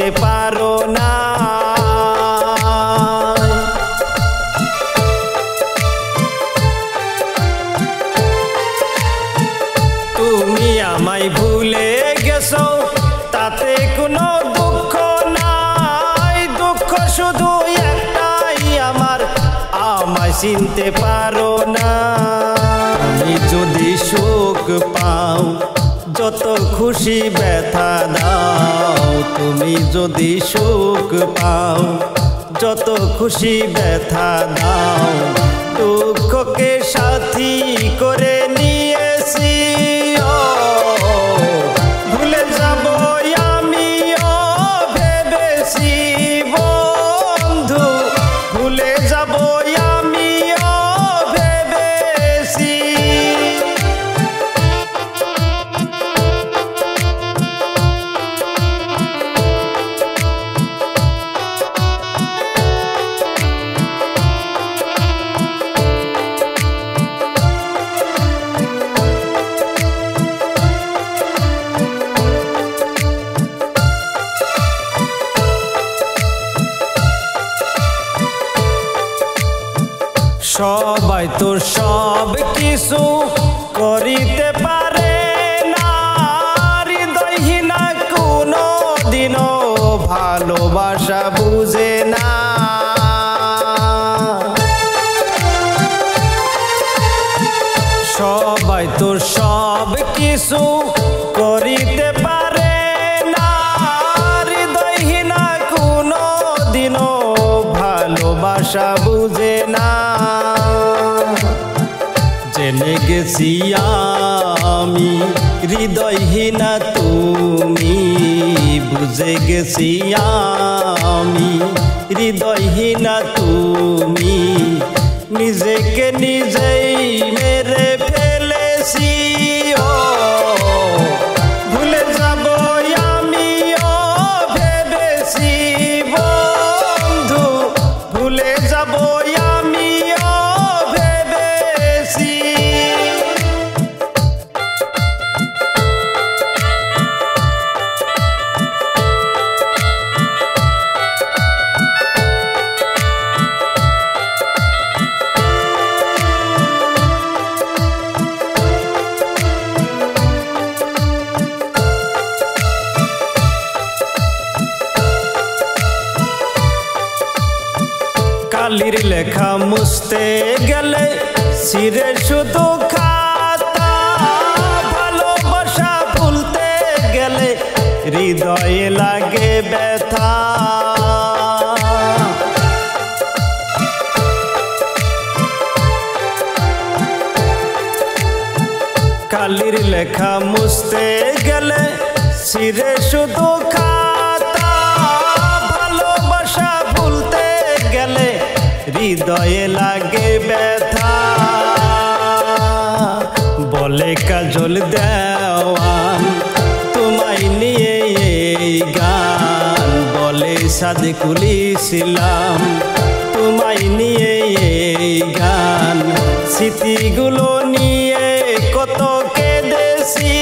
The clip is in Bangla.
চিনতে পারো না। তুমি আমায় ভুলে গেছো তাতে কোনো দুঃখ নাই, দুঃখ শুধু একটাই আমার, আমায় চিনতে পারো না। তুমি যদি সুখ পাও যত খুশি ব্যথা দাও, তুমি যদি সুখ পাও যত খুশি ব্যথা দাও, দুঃখকে সাথী করে নিয়েছি। ভুলে যাব আমিও ভেবেছি বন্ধু, ভুলে যাব আমিও ভেবেছি। সবাই তো সব কিছু করিতে পারে না, হৃদয়হীনা কোনো দিনও ভালোবাসা বুঝে না। সবাই তো সব কিছু করিতে পারে না, হৃদয়হীনা কোনো দিনও ভালোবাসা বুঝে না। জেনে গেছি আমি হৃদয়হীনা তুমি, বুঝে গেছি আমি হৃদয়হীনা তুমি, নিজেকে নিজেই মেরে ফেলেছি। ভুলে যাব আমিও ভেবেছি বন্ধু, ভুলে যাব আমিও ভেবেছি। কালির লেখা মুছতে গেলে ছিঁড়ে শুধু খাতা, ভালোবাসা ভুলতে গেলে হৃদয়ে লাগে ব্যথা। কালির লেখা মুছতে গেলে ছিঁড়ে শুধু খাতা, ভালোবাসা ভুলতে গেলে হৃদয়ে লাগে ব্যথা। বলে কাজল দেওয়ান তোমায় নিয়ে এই গান, বলে সাদিকুল ইসলাম তোমায় নিয়ে এই গান, স্মৃতিগুলো নিয়ে কত কেঁদেছি।